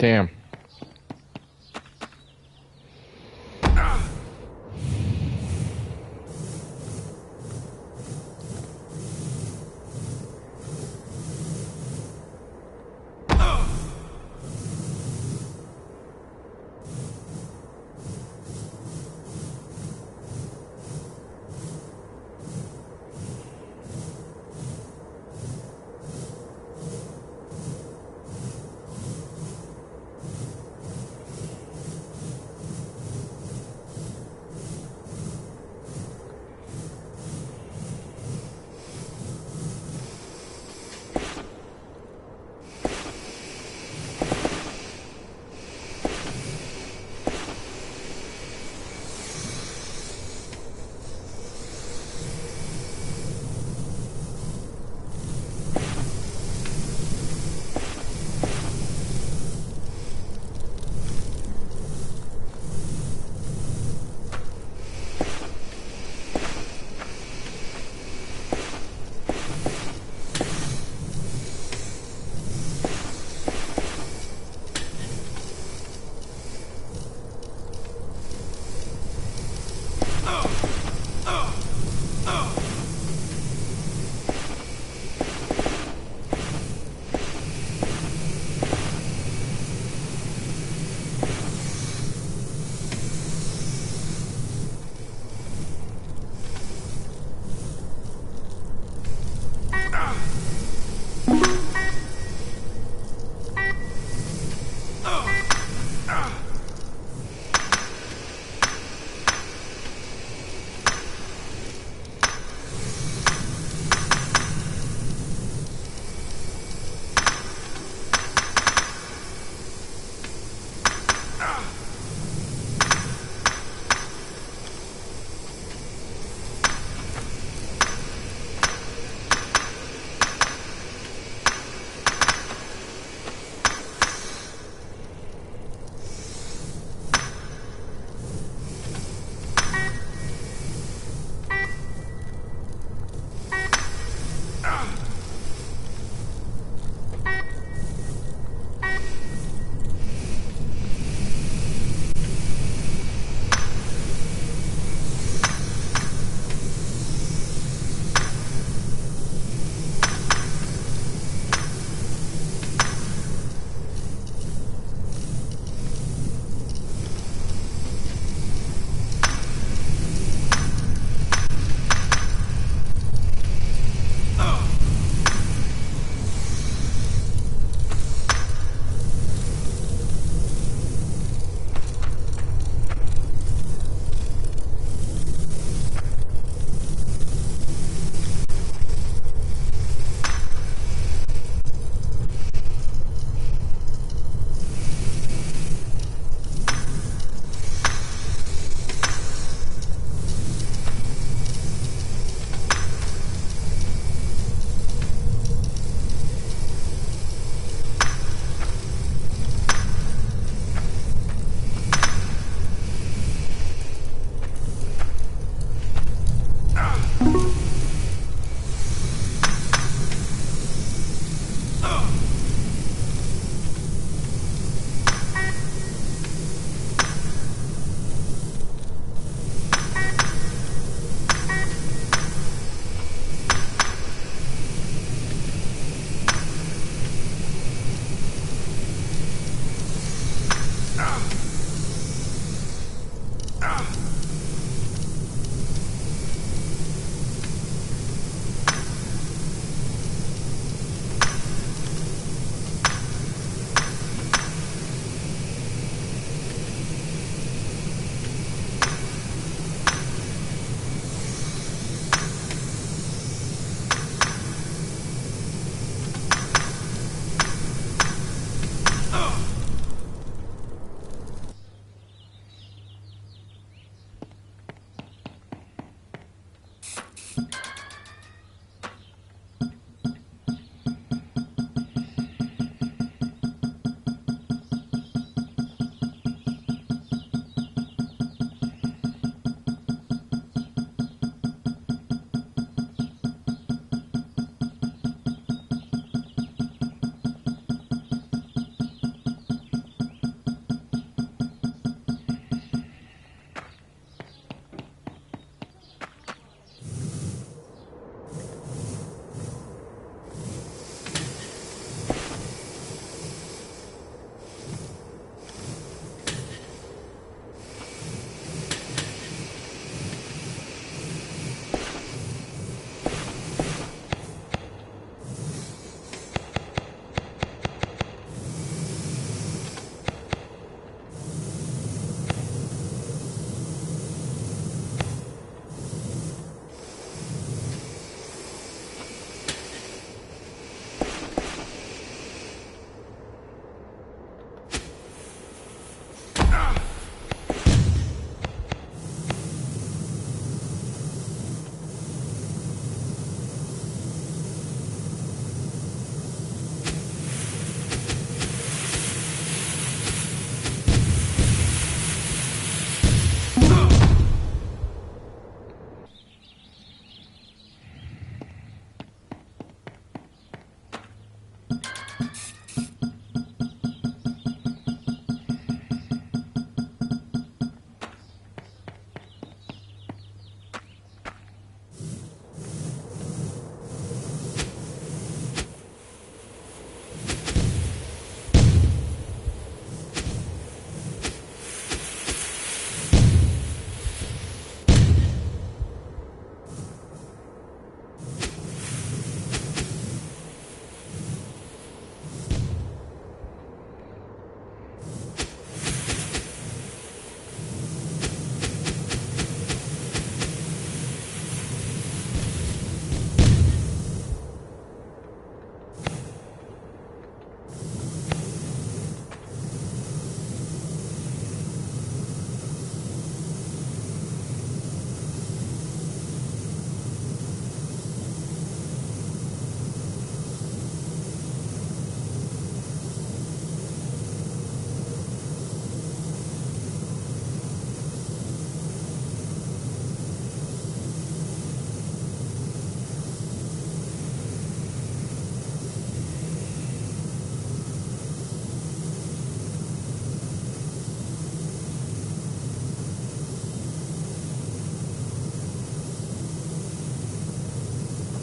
Damn.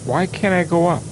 Why can't I go up?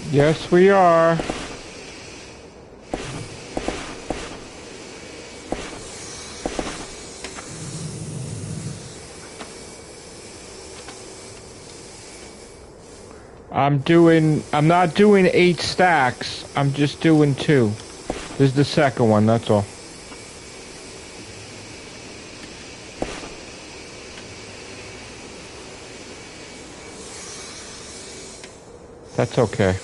Yes, we are. I'm not doing 8 stacks. I'm just doing 2. This is the second one, that's all. That's okay.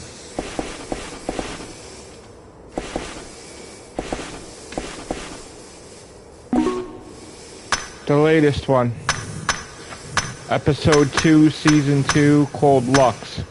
The latest one. Episode 2, Season 2, called Lux.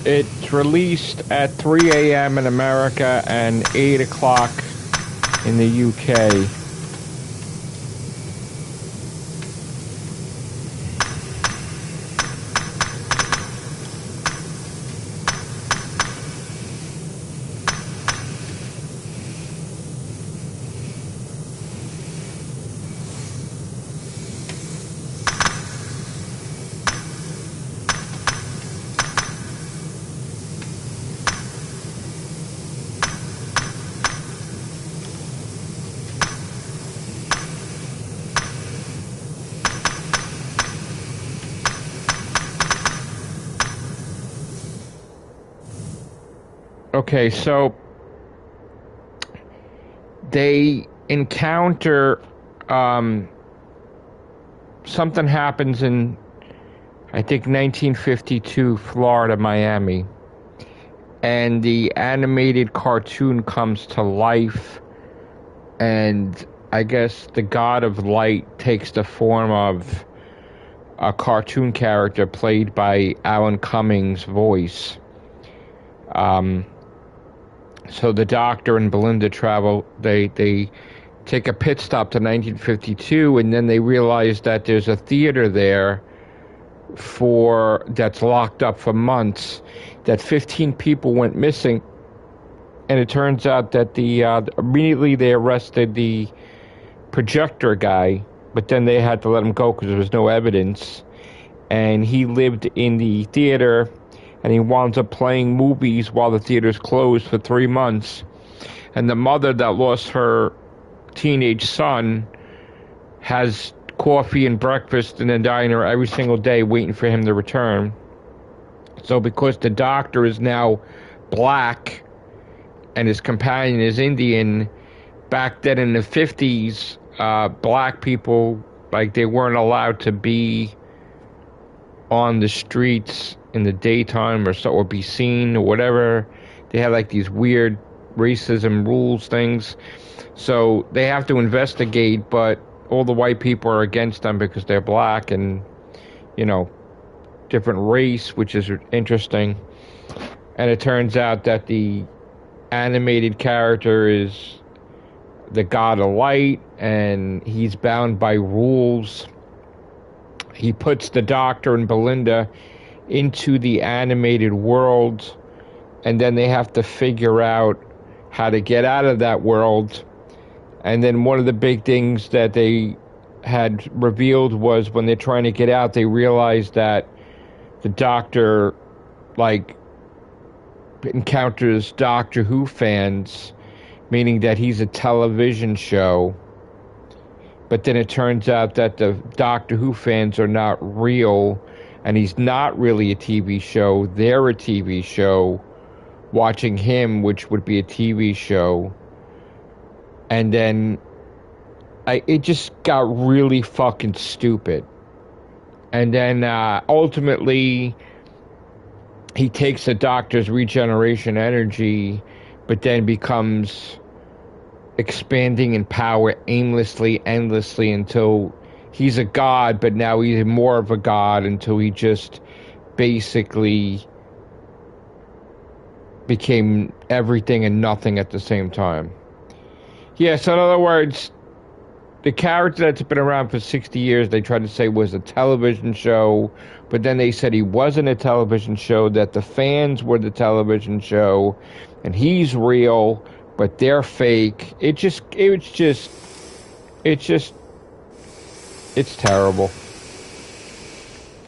It's released at 3 a.m. in America and 8 o'clock in the UK. Okay, so they encounter something happens in, I think, 1952, Florida, Miami, and the animated cartoon comes to life, and I guess the god of light takes the form of a cartoon character played by Alan Cummings' voice. So the Doctor and Belinda travel, they take a pit stop to 1952, and then they realize that there's a theater there that's locked up for months, that 15 people went missing, and it turns out that immediately they arrested the projector guy, but then they had to let him go because there was no evidence, and he lived in the theater, and he winds up playing movies while the theater's closed for 3 months. And the mother that lost her teenage son has coffee and breakfast in the diner every single day waiting for him to return. So because the Doctor is now black and his companion is Indian, back then in the 50s, black people, like, they weren't allowed to be on the streets in the daytime or be seen or whatever. They had like these weird racism rules things, so they have to investigate, but all the white people are against them because they're black and, you know, different race, which is interesting. And it turns out that the animated character is the god of light, and he's bound by rules. He puts the Doctor and Belinda into the animated world, and then they have to figure out how to get out of that world. And then one of the big things that they had revealed was when they're trying to get out, they realized that the Doctor, like, encounters Doctor Who fans, meaning that he's a television show. But then it turns out that the Doctor Who fans are not real, and he's not really a TV show. They're a TV show watching him, which would be a TV show. And then it just got really fucking stupid. And then ultimately he takes the Doctor's regeneration energy, but then becomes expanding in power aimlessly, endlessly, until he's a god, but now he's more of a god, until he just basically became everything and nothing at the same time. Yeah, so in other words, the character that's been around for 60 years, they tried to say was a television show, but then they said he wasn't a television show, that the fans were the television show, and he's real, but they're fake. It's terrible.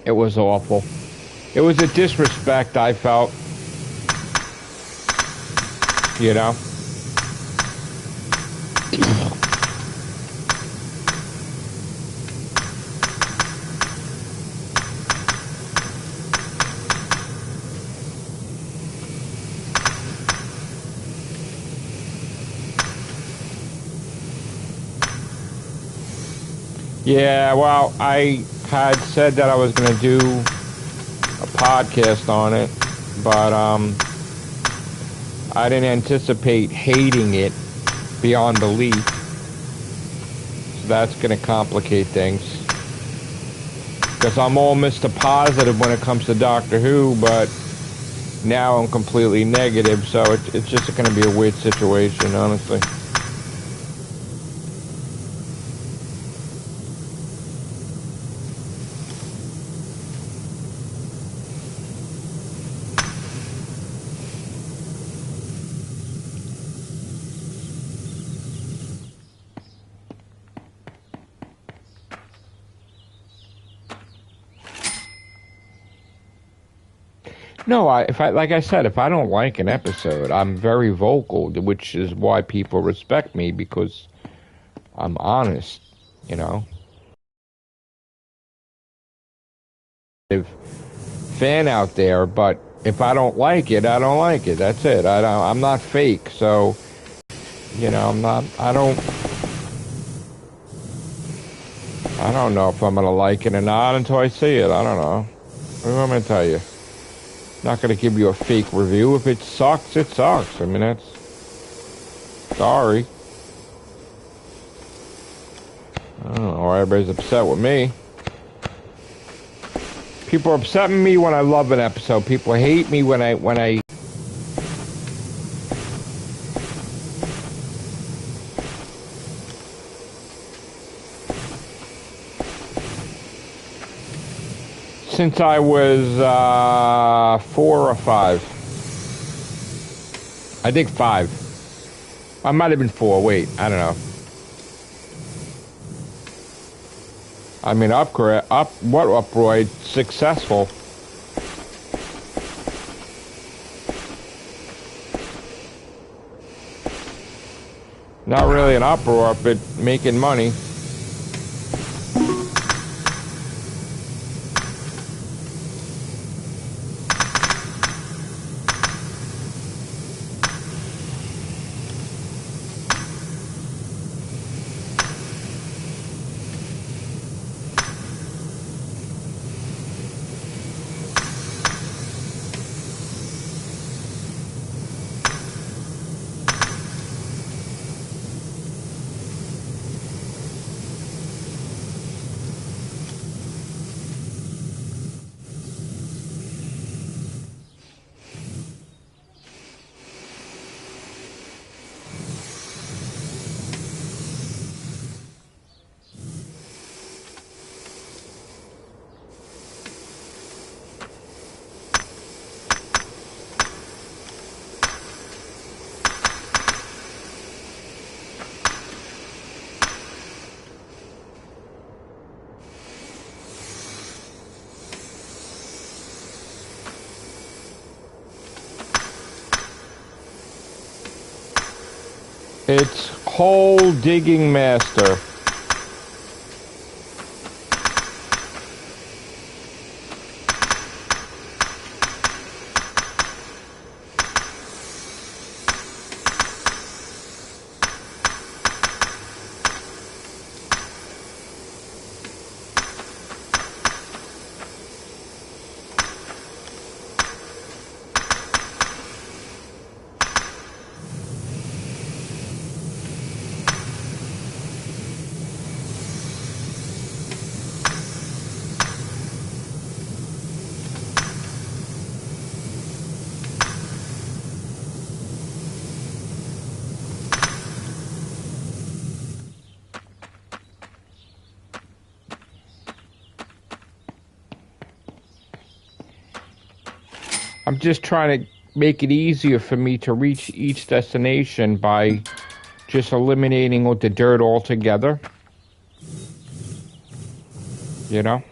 It was awful. It was a disrespect, I felt. You know? Yeah, well, I had said that I was going to do a podcast on it, but I didn't anticipate hating it beyond belief. So that's going to complicate things. Because I'm all Mr. Positive when it comes to Doctor Who, but now I'm completely negative, so it's just going to be a weird situation, honestly. No, like I said, if I don't like an episode, I'm very vocal, which is why people respect me, because I'm honest, you know. If fan out there, but if I don't like it, I don't like it. That's it. I'm not fake, so you know, I don't know if I'm gonna like it or not until I see it. I don't know. What am I gonna tell you? Not going to give you a fake review. If it sucks, it sucks. I mean, that's... Sorry. I don't know why everybody's upset with me. People are upset with me when I love an episode. People hate me when I... Since I was 4 or 5. I think 5. I might have been 4. Wait, I don't know. I mean, Uproid successful. Not really an uproar, but making money. It's Hole Digging Master. I'm just trying to make it easier for me to reach each destination by just eliminating all the dirt altogether. You know?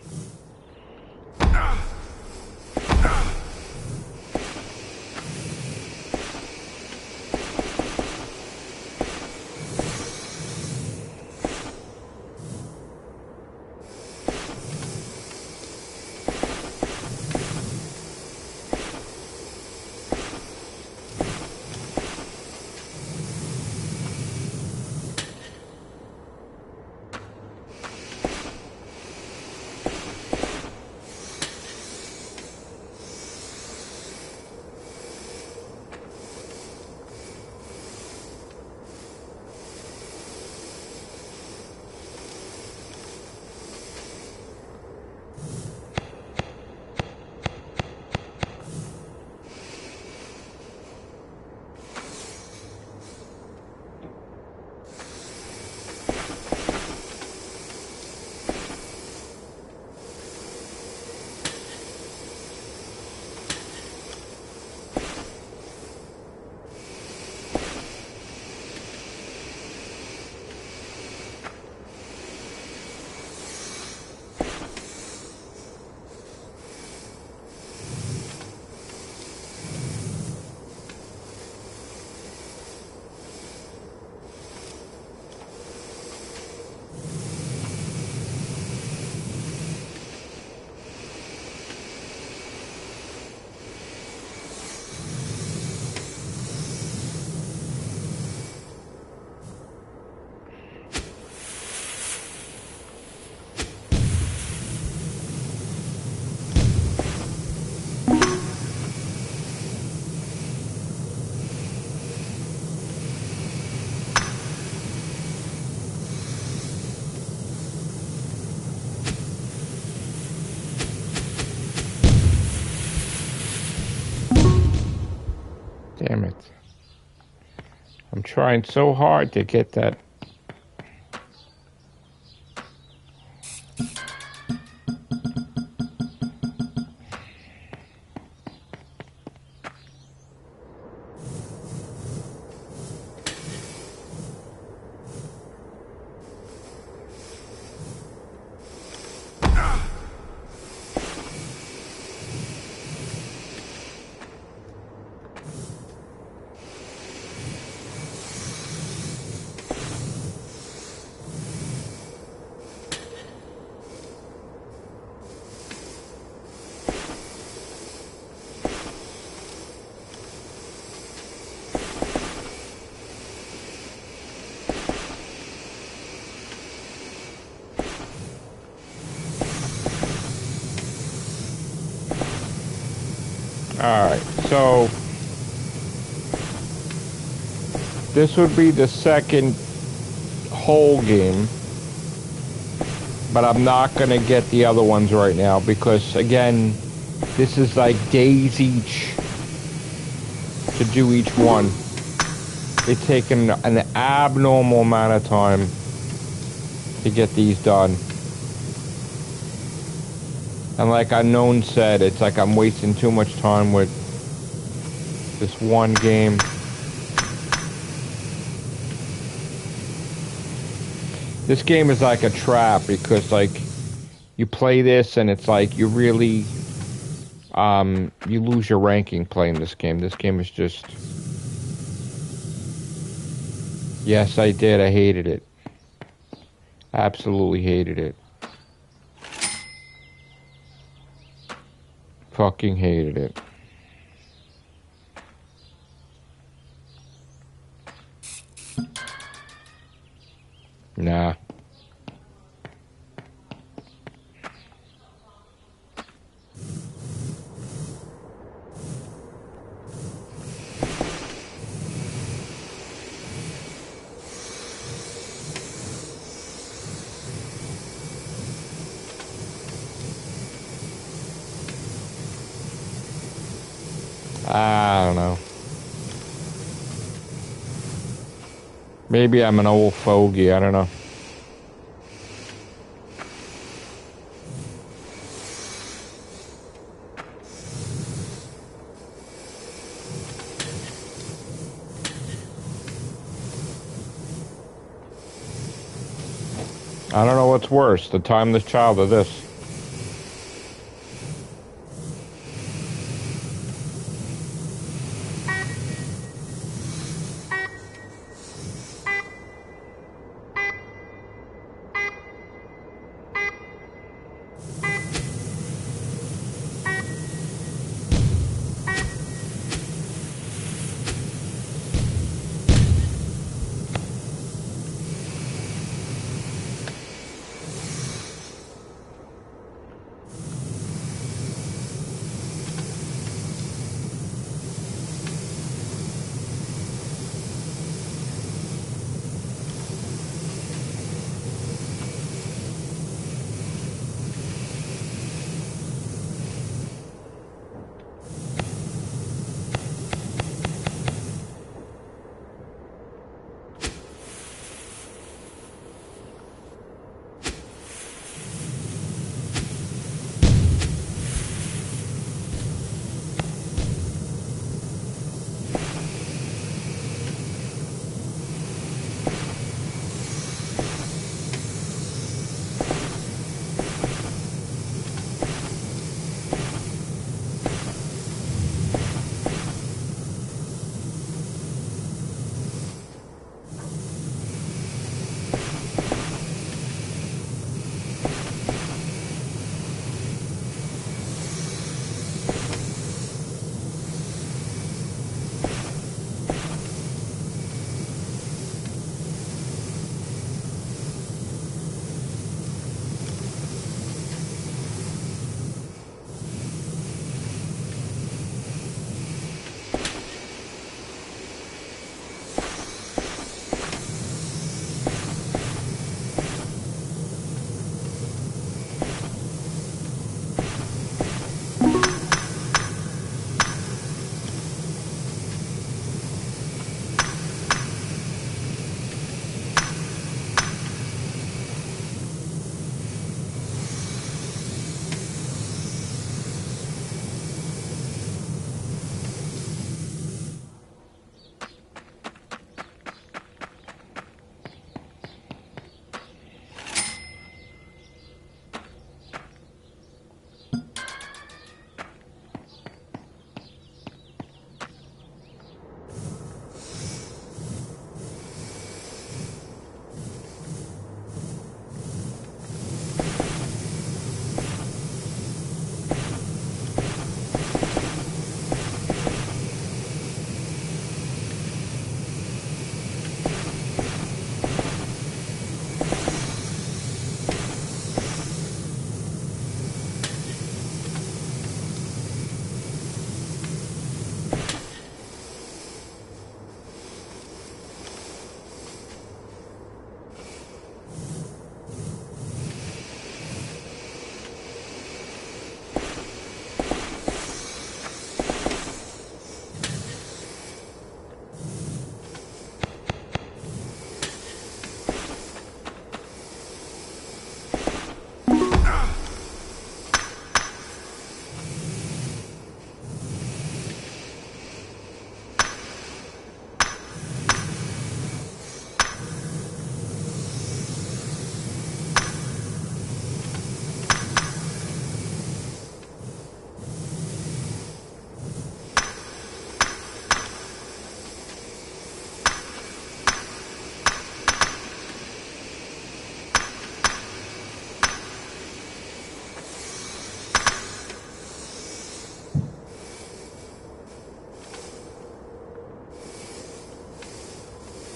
Damn it. I'm trying so hard to get that. Alright, so this would be the second whole game, but I'm not going to get the other ones right now because, again, this is like days each to do each one. It's taken an abnormal amount of time to get these done. And like Unknown said, it's like I'm wasting too much time with this one game. This game is like a trap because like you play this and it's like you really you lose your ranking playing this game. This game is just... Yes, I did. I hated it. Absolutely hated it. Fucking hated it. Nah. I don't know. Maybe I'm an old fogey, I don't know. I don't know what's worse, the timeless child or this.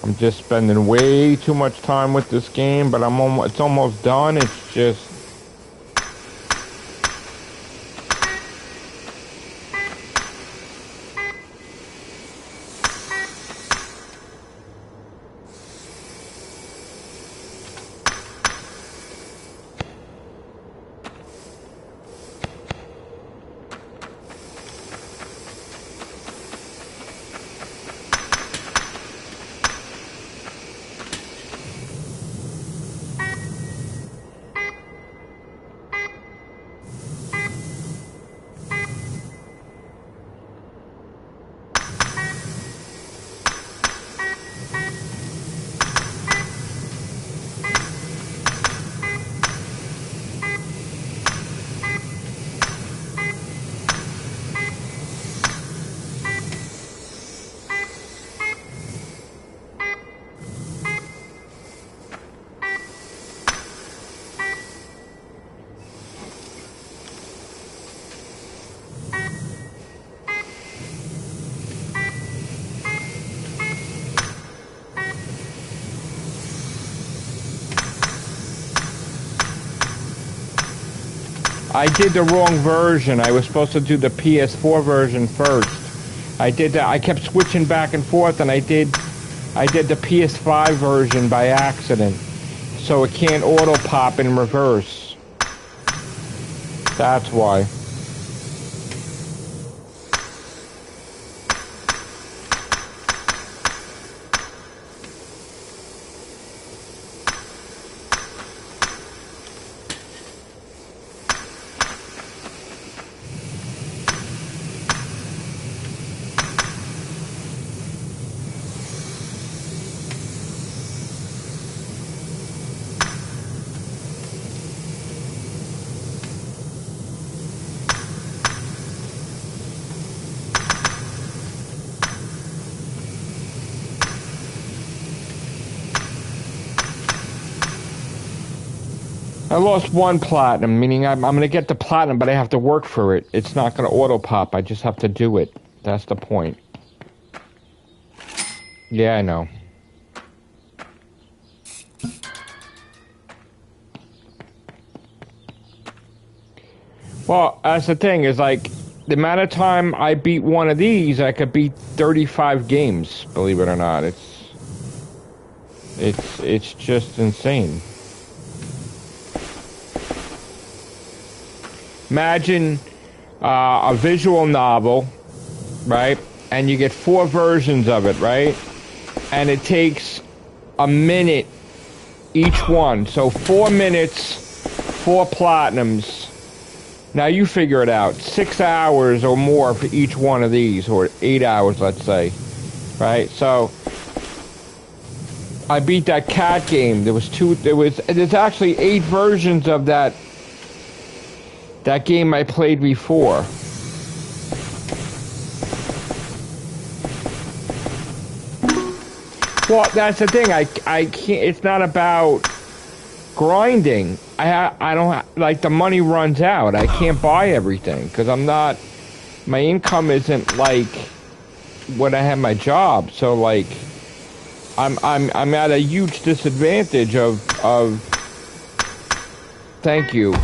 I'm just spending way too much time with this game, but it's almost done. It's just I did the wrong version. I was supposed to do the PS4 version first. I did that. I kept switching back and forth, and I did the PS5 version by accident. So it can't auto pop in reverse. That's why. I lost 1 platinum, meaning I'm going to get the platinum, but I have to work for it. It's not going to auto-pop. I just have to do it. That's the point. Yeah, I know. Well, that's the thing, is like, the amount of time I beat one of these, I could beat 35 games, believe it or not. It's just insane. Imagine a visual novel, right? And you get 4 versions of it, right? And it takes a minute each one. So 4 minutes, 4 platinums. Now you figure it out. 6 hours or more for each one of these, or 8 hours, let's say. Right? So I beat that cat game. There's actually 8 versions of that game I played before. Well, that's the thing. I can't. It's not about grinding. I don't like, the money runs out. I can't buy everything because I'm not. My income isn't like when I have my job. So like, I'm at a huge disadvantage of. Thank you.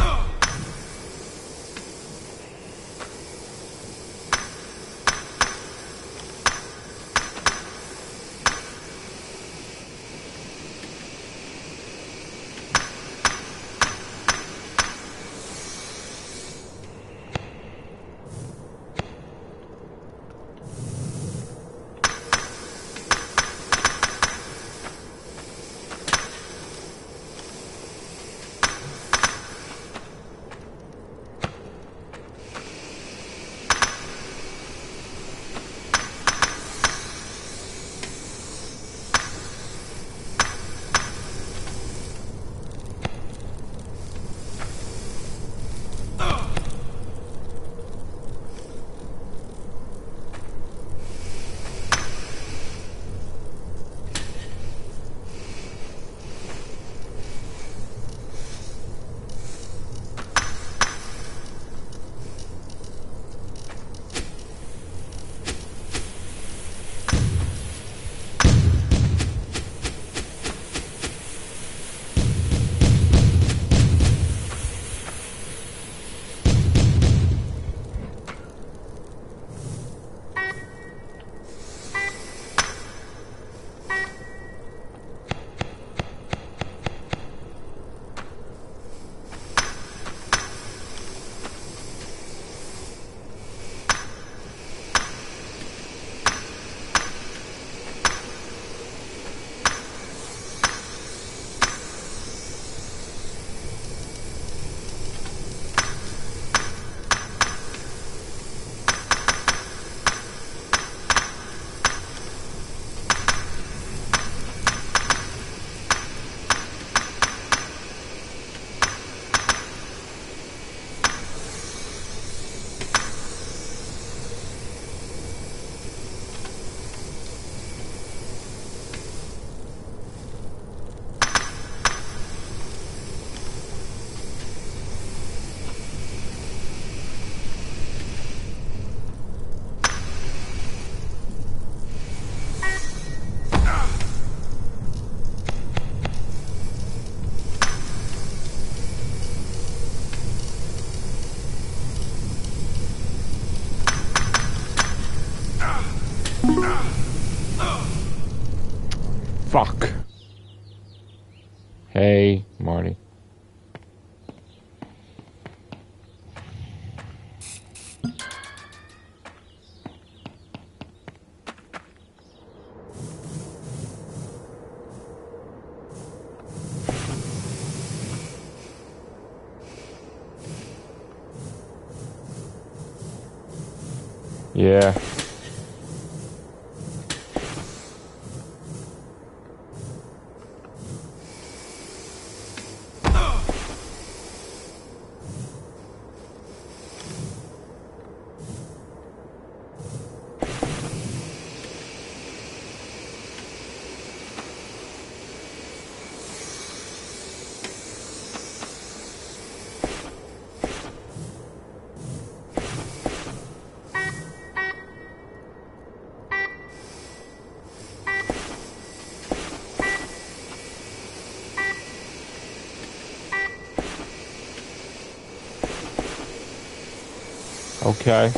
Hey, Marty. Yeah. Okay.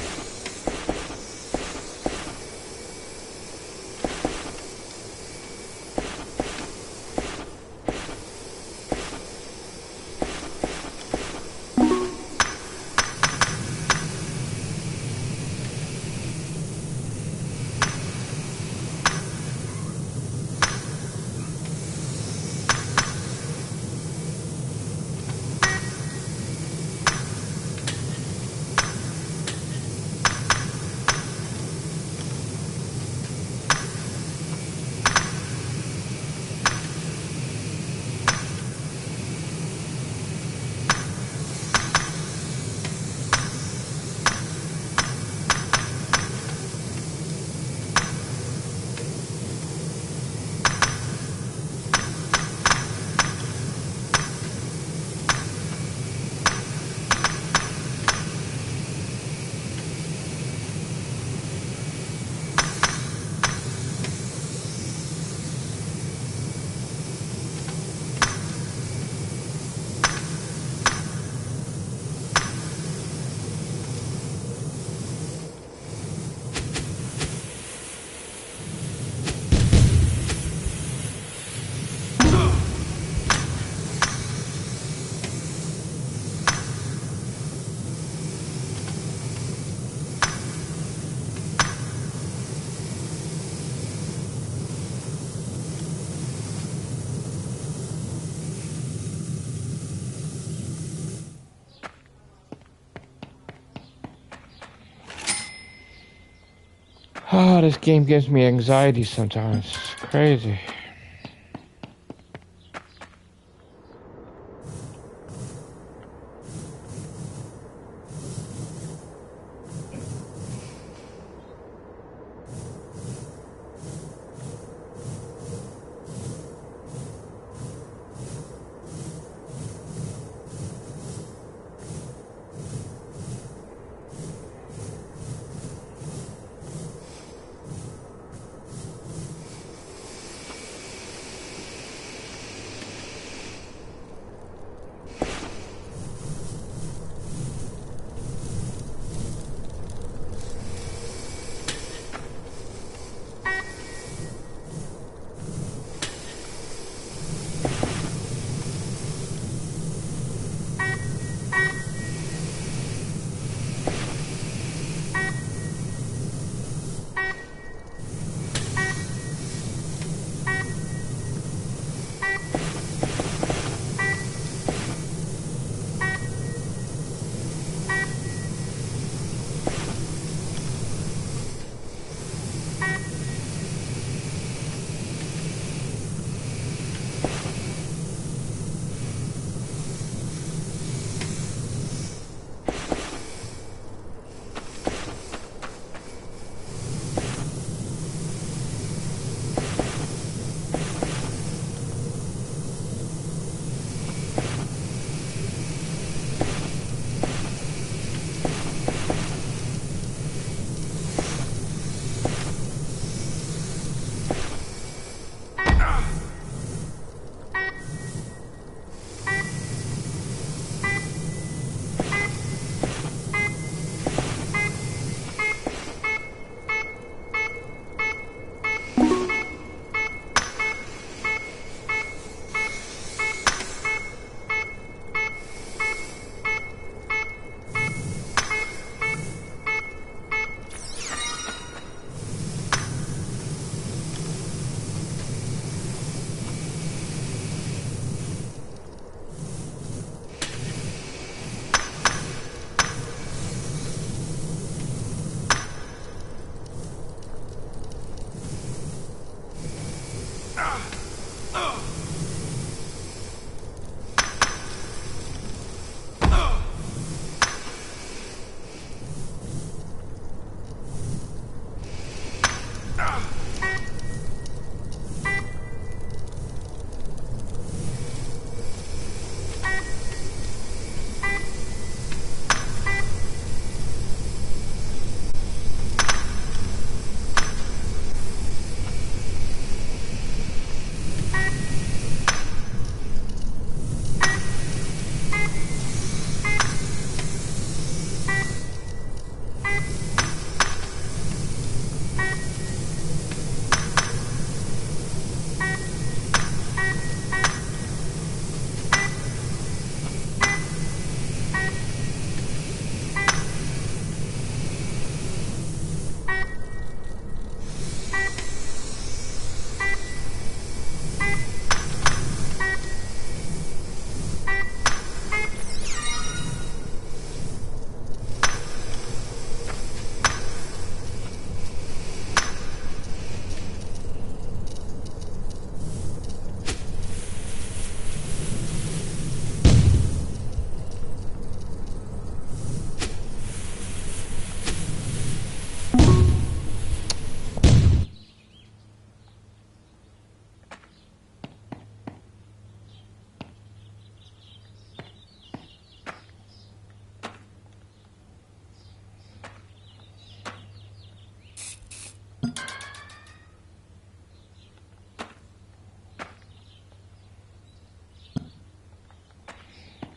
Oh, this game gives me anxiety sometimes. It's crazy.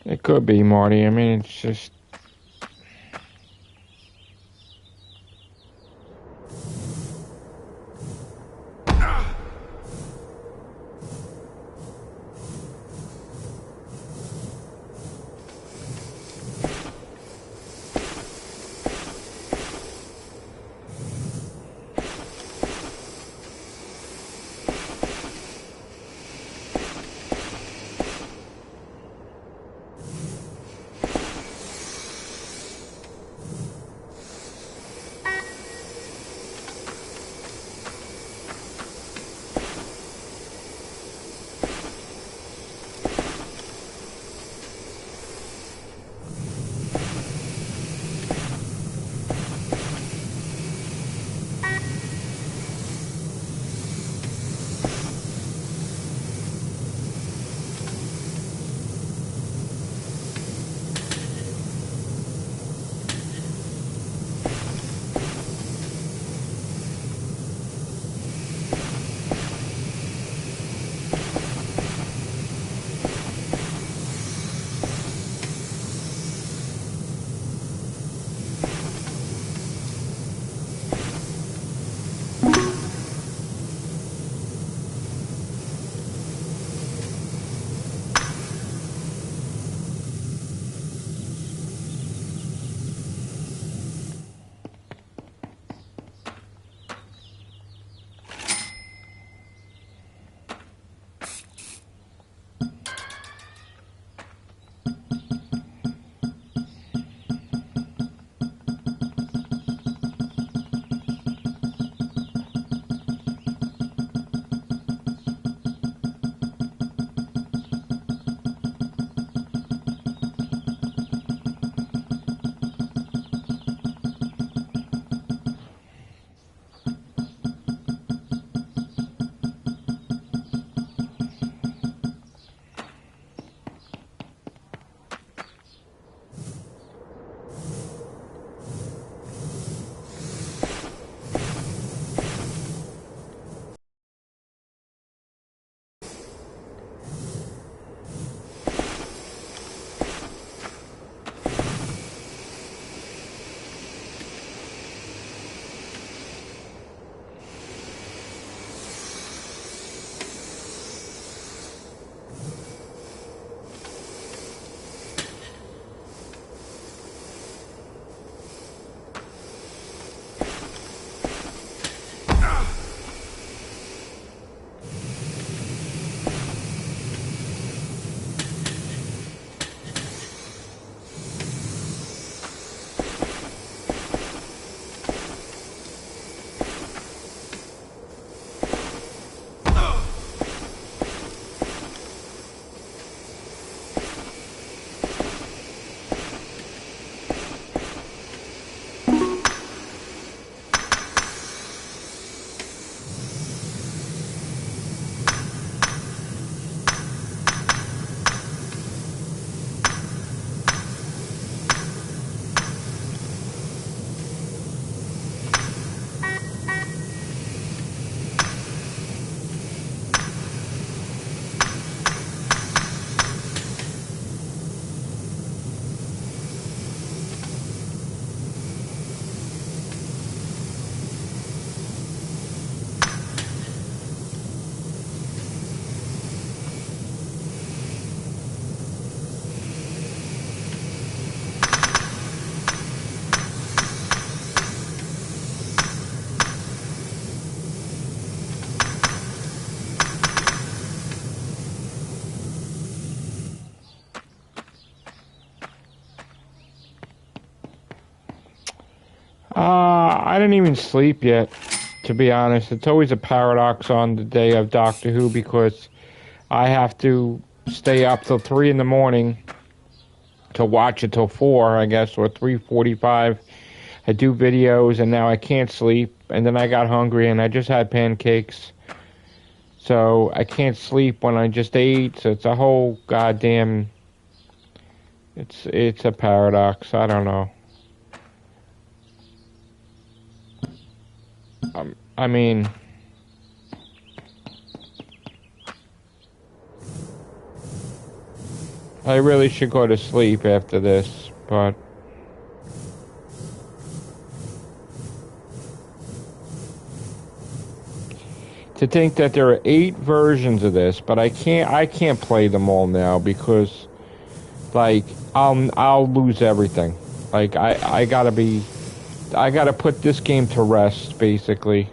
It could be, Marty. I mean, it's just... I didn't even sleep yet, to be honest. It's always a paradox on the day of Doctor Who because I have to stay up till 3 in the morning to watch it till 4, I guess, or 3:45. I do videos and now I can't sleep. And then I got hungry and I just had pancakes. So I can't sleep when I just ate. So it's a whole goddamn... It's a paradox. I don't know. I mean... I really should go to sleep after this, but... To think that there are 8 versions of this, but I can't play them all now because, like, I'll lose everything. Like, I gotta put this game to rest, basically.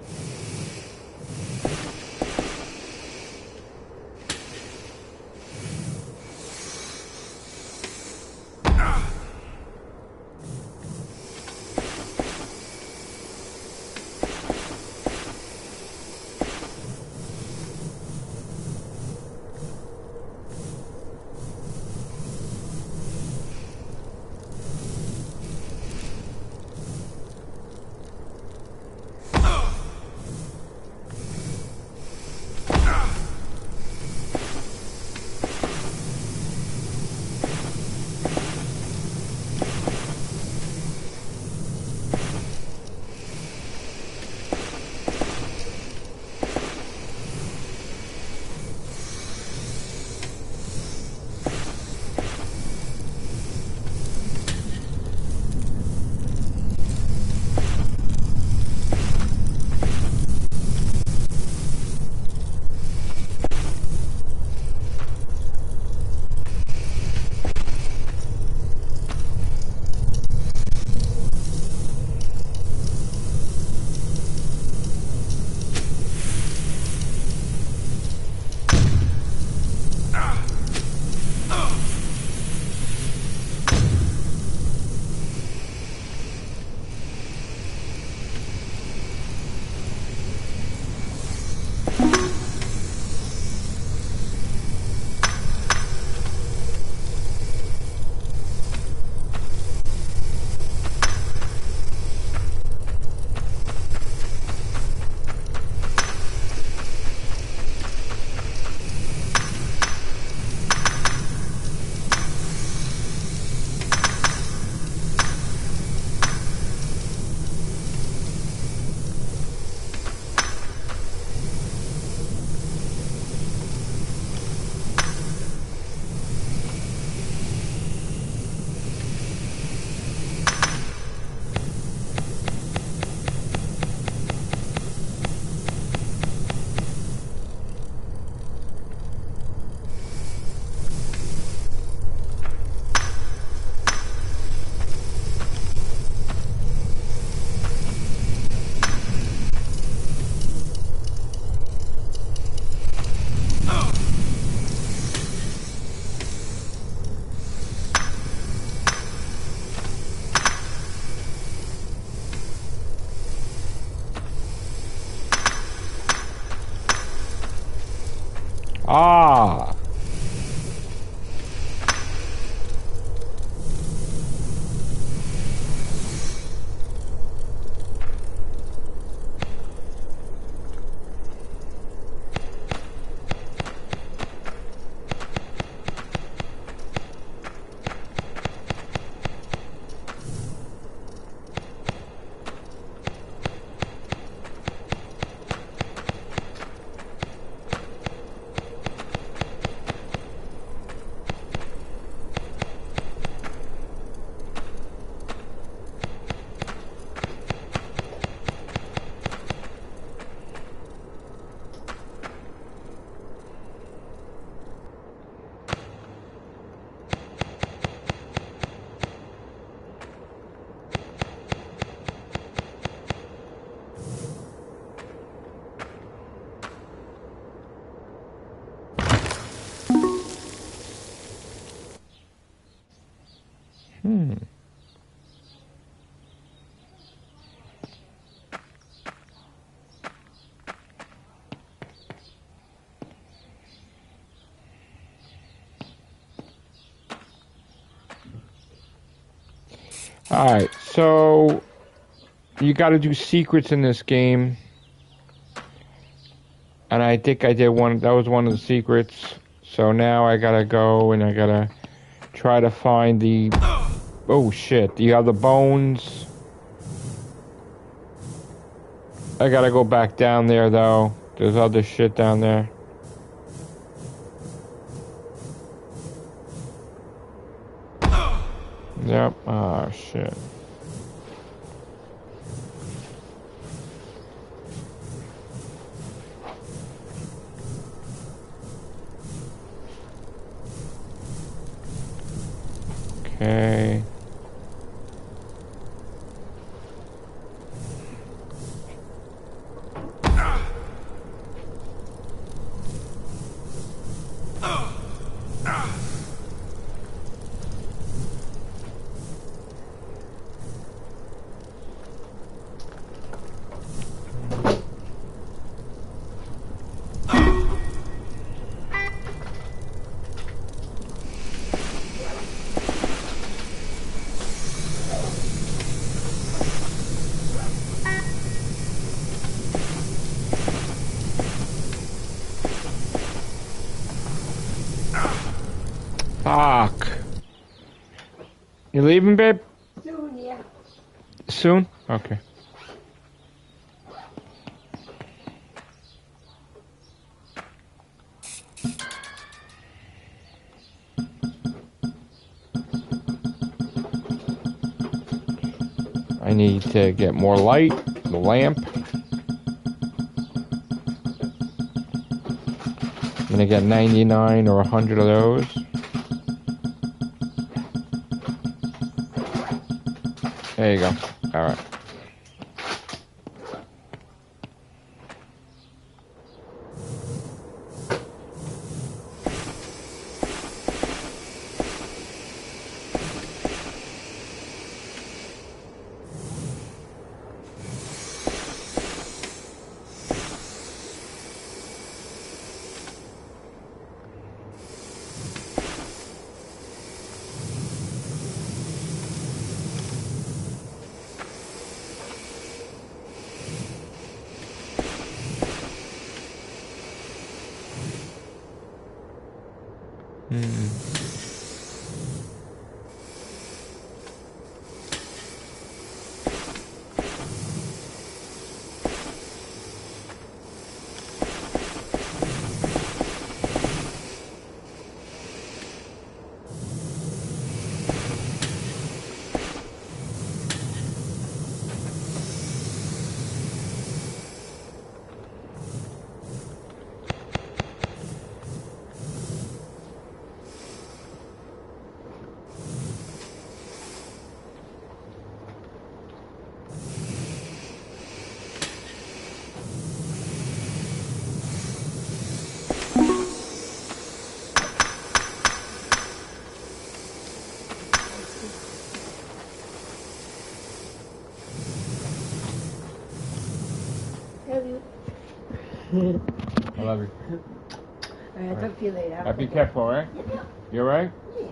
Ah! Alright, so you gotta do secrets in this game. And I think I did one, that was one of the secrets. So now I gotta go and I gotta try to find the, oh shit, the other bones. I gotta go back down there though. There's other shit down there. Yep, ah shit. Okay. Fuck. You leaving, babe? Soon, yeah. Soon? Okay. I need to get more light, the lamp. I'm gonna get 99 or 100 of those. There you go. Alright. I love you. Alright, I'll talk to you later. Be careful, alright? You alright? Yeah.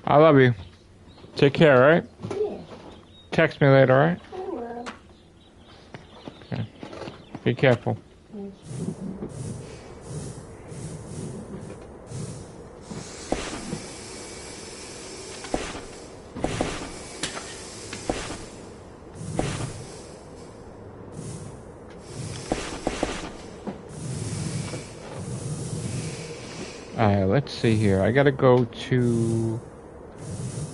I love you. Take care, all right? Yeah. Text me later, all right? I will. Okay. Be careful. Alright, let's see here. I gotta go to...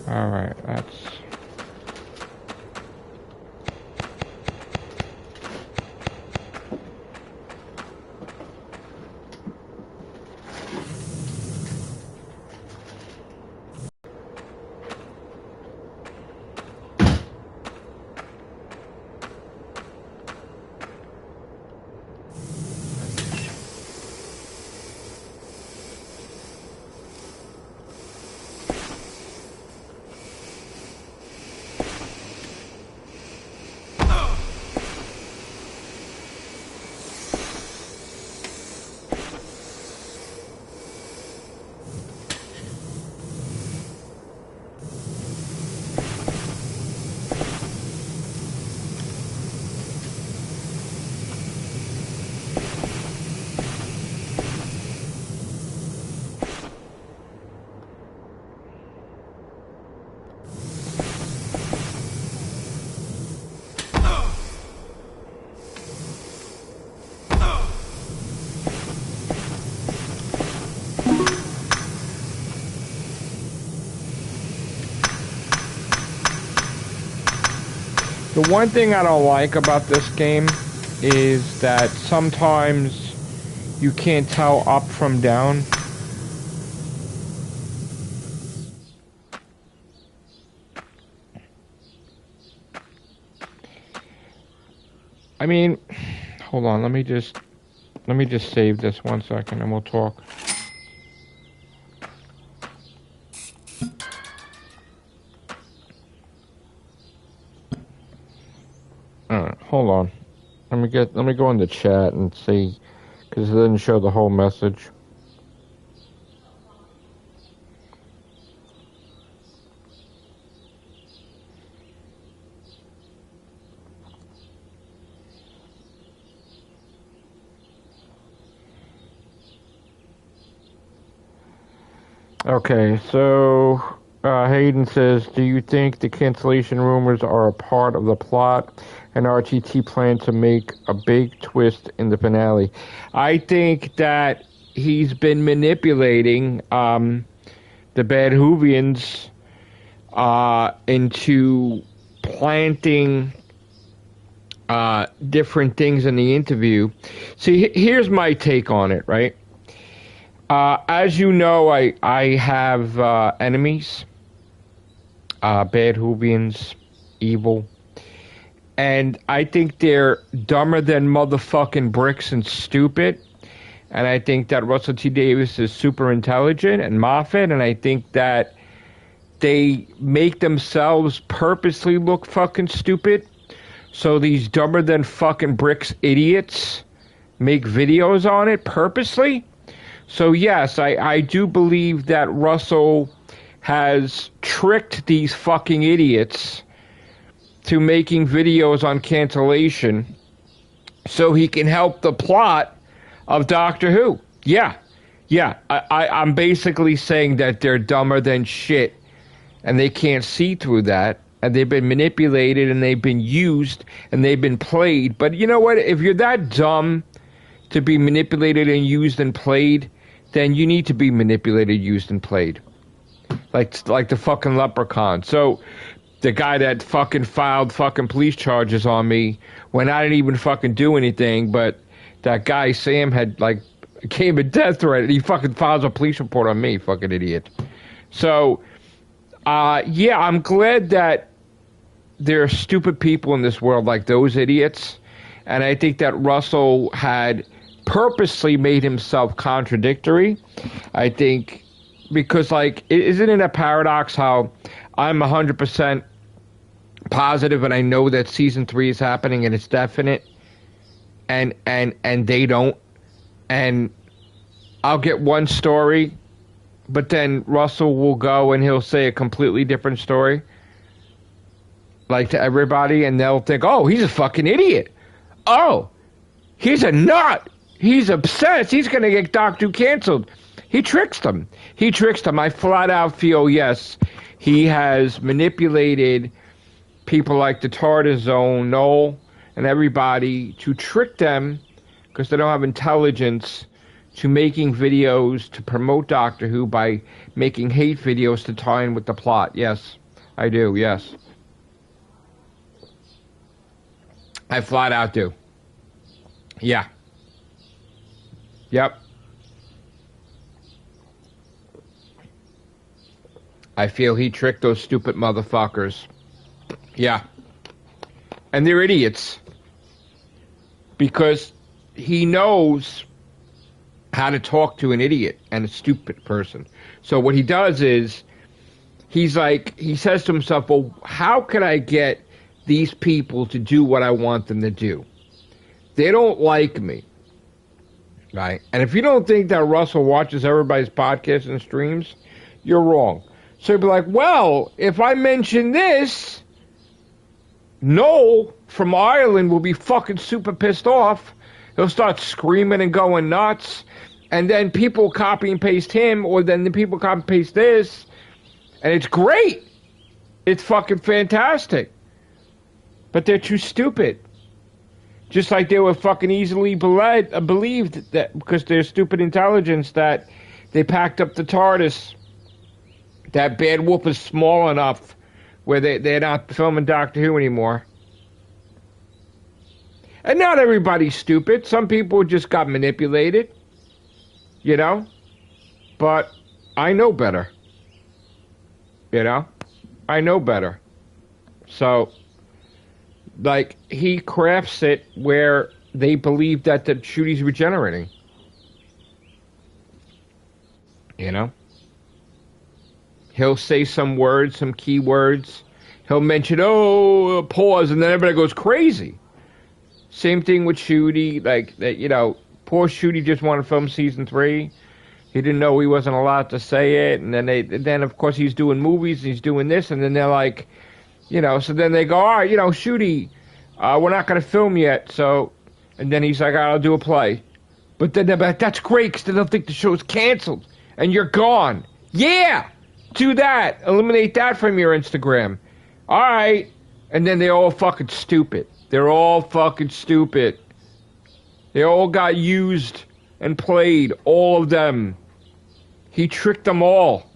Alright, that's... The one thing I don't like about this game is that sometimes you can't tell up from down. I mean, hold on, let me just save this 1 second and we'll talk. Alright, hold on. Let me go in the chat and see, because it didn't show the whole message. Okay, so Hayden says, do you think the cancellation rumors are a part of the plot and RTT plan to make a big twist in the finale? I think that he's been manipulating the Bad Hoovians into planting different things in the interview. See, here's my take on it, right? As you know, I have enemies, Bad Hoovians, evil, and I think they're dumber than motherfucking bricks and stupid, and I think that Russell T. Davies is super intelligent and Moffat, and I think that they make themselves purposely look fucking stupid, so these dumber than fucking bricks idiots make videos on it purposely. So yes, I do believe that Russell has tricked these fucking idiots to making videos on cancellation so he can help the plot of Doctor Who. Yeah. I'm basically saying that they're dumber than shit and they can't see through that, and they've been manipulated and they've been used and they've been played. But you know what? If you're that dumb to be manipulated and used and played, then you need to be manipulated, used, and played. Like the fucking leprechaun. So, the guy that fucking filed fucking police charges on me when I didn't even fucking do anything, but that guy, Sam, had, gave a death threat, and he fucking files a police report on me, fucking idiot. So, yeah, I'm glad that there are stupid people in this world like those idiots, and I think that Russell had purposely made himself contradictory. I think because, isn't it a paradox how I'm 100% positive and I know that season 3 is happening and it's definite, and they don't, and I'll get one story but then Russell will go and he'll say a completely different story, like to everybody, and they'll think, oh, he's a fucking idiot. Oh, he's a nut. He's obsessed. He's going to get Doctor Who canceled. He tricks them. He tricks them. I flat out feel, yes, he has manipulated people like the TARDIS Zone, Noel, and everybody to trick them, because they don't have intelligence, to making videos to promote Doctor Who by making hate videos to tie in with the plot. Yes, I do, yes. I flat out do. Yeah. Yep. I feel he tricked those stupid motherfuckers. Yeah. And they're idiots. Because he knows how to talk to an idiot and a stupid person. So what he does is, he says to himself, well, how can I get these people to do what I want them to do? They don't like me. Right? And if you don't think that Russell watches everybody's podcasts and streams, you're wrong. So he'd be like, well, if I mention this, Noel from Ireland will be fucking super pissed off. He'll start screaming and going nuts. And then people copy and paste him, or then the people copy and paste this. And it's great. It's fucking fantastic. But they're too stupid. Just like they were fucking easily believed that because they're stupid intelligence that they packed up the TARDIS. That bad wolf is small enough where they're not filming Doctor Who anymore. And not everybody's stupid. Some people just got manipulated. You know? But I know better. You know? I know better. So, like, he crafts it where they believe that the Shooty's regenerating. You know? He'll say some words, some key words. He'll mention, oh, pause, and then everybody goes crazy. Same thing with Shooty, like, that, you know, poor Shooty just wanted to film season 3. He didn't know he wasn't allowed to say it, and then of course he's doing movies, and he's doing this, and then they're like, you know, so then they go, all right, you know, Shooty, we're not going to film yet, so, and then he's like, I'll do a play. But then they're like, that's great, because they don't think the show's canceled, and you're gone. Yeah! Do that. Eliminate that from your Instagram. All right. And then they're all fucking stupid. They're all fucking stupid. They all got used and played. All of them. He tricked them all.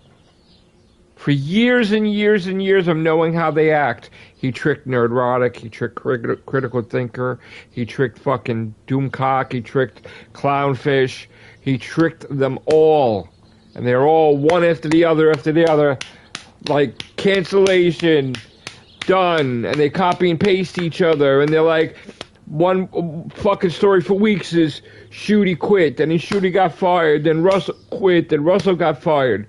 For years and years and years of knowing how they act. He tricked Nerdrotic. He tricked Critical Thinker. He tricked fucking Doomcock. He tricked Clownfish. He tricked them all. And they're all one after the other, like, cancellation, done, and they copy and paste each other, and they're like, one fucking story for weeks is Shooty quit, then Shooty got fired, then Russell quit, then Russell got fired.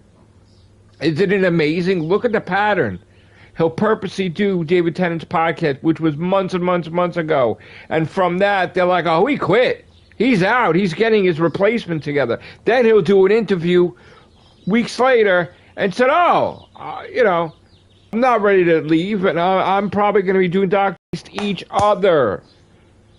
Isn't it amazing? Look at the pattern. He'll purposely do David Tennant's podcast, which was months and months and months ago, and from that, they're like, oh, he quit. He's out. He's getting his replacement together. Then he'll do an interview weeks later and said, oh, you know, I'm not ready to leave, and I'm probably going to be doing Doctor each other.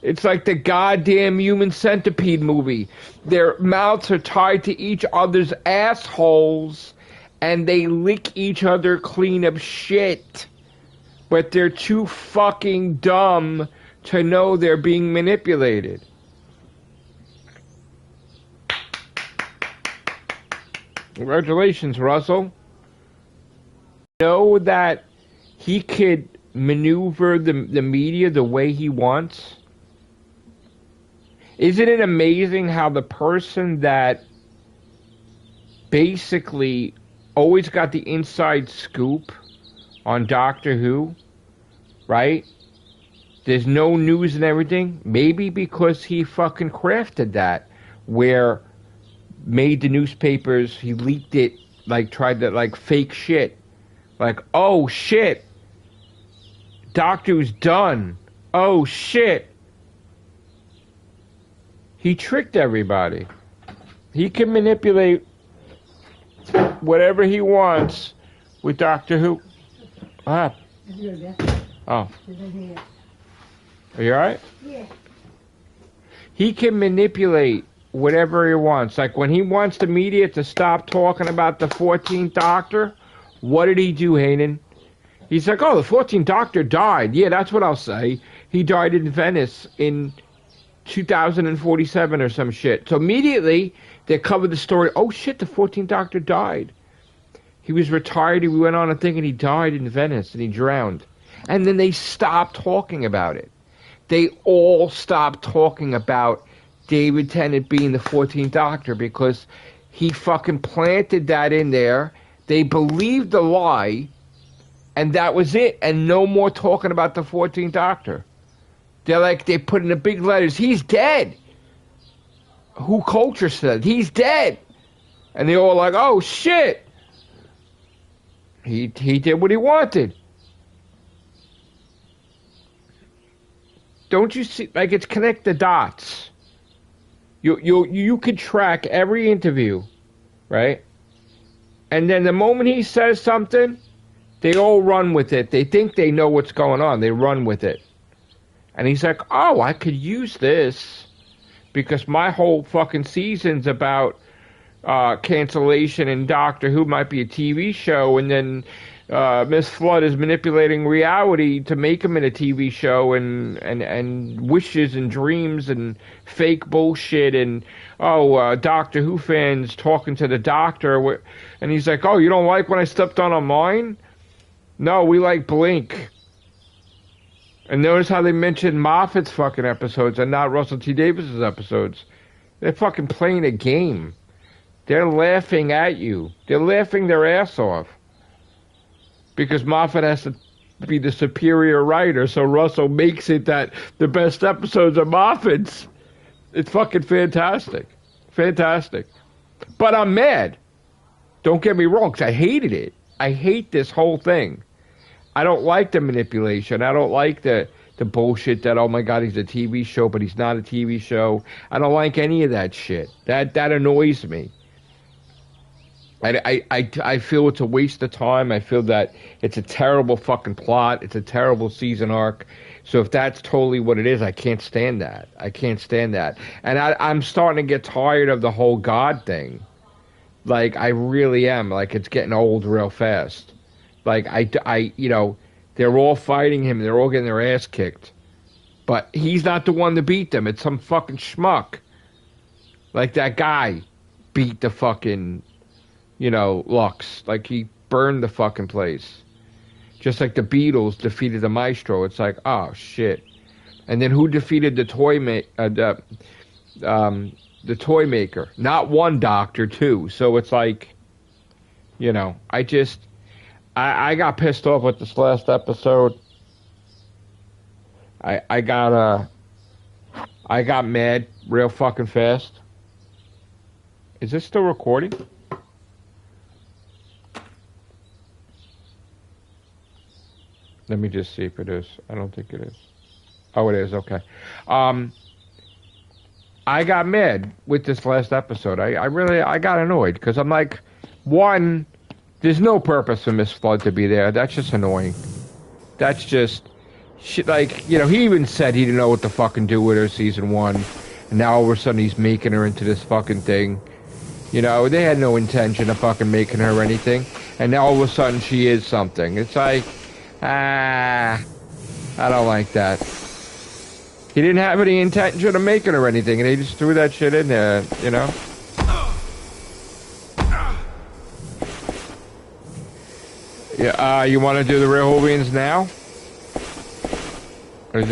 It's like the goddamn Human Centipede movie. Their mouths are tied to each other's assholes, and they lick each other clean of shit. But they're too fucking dumb to know they're being manipulated. Congratulations, Russell. Know that he could maneuver the media the way he wants? Isn't it amazing how the person that basically always got the inside scoop on Doctor Who, right? There's no news and everything. Maybe because he fucking crafted that, where made the newspapers, he leaked it, like tried to like fake shit. Like, oh shit, Doctor Who's done. Oh shit. He tricked everybody. He can manipulate whatever he wants with Doctor Who. Ah. Oh. Are you alright? Yeah. He can manipulate whatever he wants. Like when he wants the media to stop talking about the 14th Doctor, what did he do, Hayden? He's like, oh, the 14th Doctor died. Yeah, that's what I'll say. He died in Venice in 2047 or some shit. So immediately they covered the story. Oh shit, the 14th Doctor died. He was retired. He went on and thinking he died in Venice and he drowned. And then they stopped talking about it. They all stopped talking about David Tennant being the 14th Doctor because he fucking planted that in there. They believed the lie, and that was it. And no more talking about the 14th Doctor. They're like, they put in the big letters, he's dead. Who Culture said, he's dead. And they all like, oh shit. He did what he wanted. Don't you see? Like, it's connect the dots. You could track every interview, right? And then the moment he says something, they all run with it. They think they know what's going on. They run with it. And he's like, oh, I could use this because my whole fucking season's about cancellation and Doctor Who might be a TV show, and then Miss Flood is manipulating reality to make him in a TV show, and wishes and dreams and fake bullshit, and Doctor Who fans talking to the Doctor, and he's like, oh, you don't like when I stepped on a mine? No, we like Blink. And notice how they mentioned Moffat's fucking episodes and not Russell T. Davis's episodes. They're fucking playing a game. They're laughing at you. They're laughing their ass off. Because Moffat has to be the superior writer, so Russell makes it that the best episodes are Moffat's. It's fucking fantastic. Fantastic. But I'm mad. Don't get me wrong, because I hated it. I hate this whole thing. I don't like the manipulation. I don't like the bullshit that, oh my God, he's a TV show, but he's not a TV show. I don't like any of that shit. That annoys me. I feel it's a waste of time. I feel that it's a terrible fucking plot. It's a terrible season arc. So if that's totally what it is, I can't stand that. I can't stand that. And I'm starting to get tired of the whole God thing. Like, I really am. Like, it's getting old real fast. Like, they're all fighting him. They're all getting their ass kicked. But he's not the one to beat them. It's some fucking schmuck. Like, that guy beat the fucking... Lux. Like, he burned the fucking place. Just like the Beatles defeated the Maestro. It's like, oh, shit. And then who defeated the toy maker? Not one Doctor, two. So it's like, I got pissed off with this last episode. I got mad real fucking fast. Is this still recording? Let me just see if it is. I don't think it is. Oh, it is. Okay. I got mad with this last episode. I got annoyed because I'm like, one, there's no purpose for Miss Flood to be there. That's just annoying. That's just shit. Like, he even said he didn't know what to fucking do with her season one, and now all of a sudden he's making her into this fucking thing. They had no intention of fucking making her anything, and now all of a sudden she is something. It's like, I don't like that. He didn't have any intention of making her anything, and they just threw that shit in there, Yeah, you want to do the real Hoovians now? Or is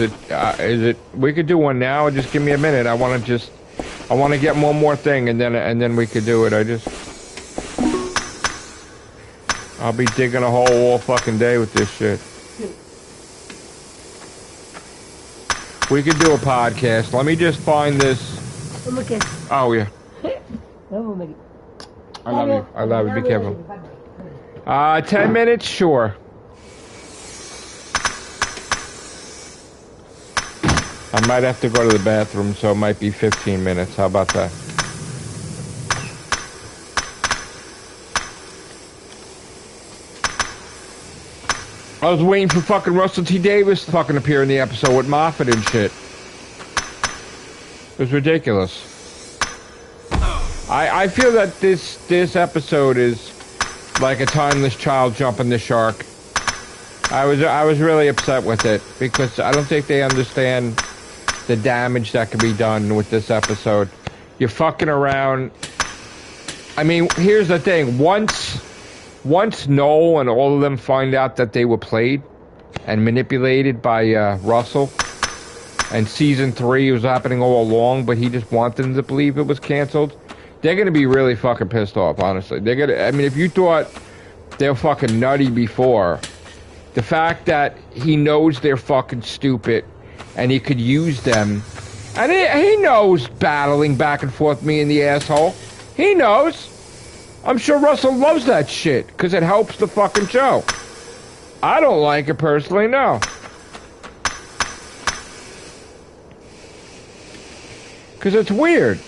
it, we could do one now, just give me a minute. I want to get one more thing, and then we could do it. I'll be digging a hole all fucking day with this shit. We could do a podcast. Let me just find this. Oh, yeah. I love you. I love you. Be careful. 10 minutes? Sure. I might have to go to the bathroom, so it might be 15 minutes. How about that? I was waiting for fucking Russell T. Davis to fucking appear in the episode with Moffat and shit. It was ridiculous. I feel that this episode is like a timeless child jumping the shark. I was really upset with it because I don't think they understand the damage that can be done with this episode. You're fucking around. I mean, here's the thing. Once Noel and all of them find out that they were played and manipulated by Russell, and season 3 was happening all along, but he just wanted them to believe it was canceled, they're gonna be really fucking pissed off, honestly. They're gonna, I mean, if you thought they were fucking nutty before, the fact that he knows they're fucking stupid and he could use them, and he knows battling back and forth me and the asshole. He knows. I'm sure Russell loves that shit because it helps the fucking show. I don't like it personally, no. Because it's weird.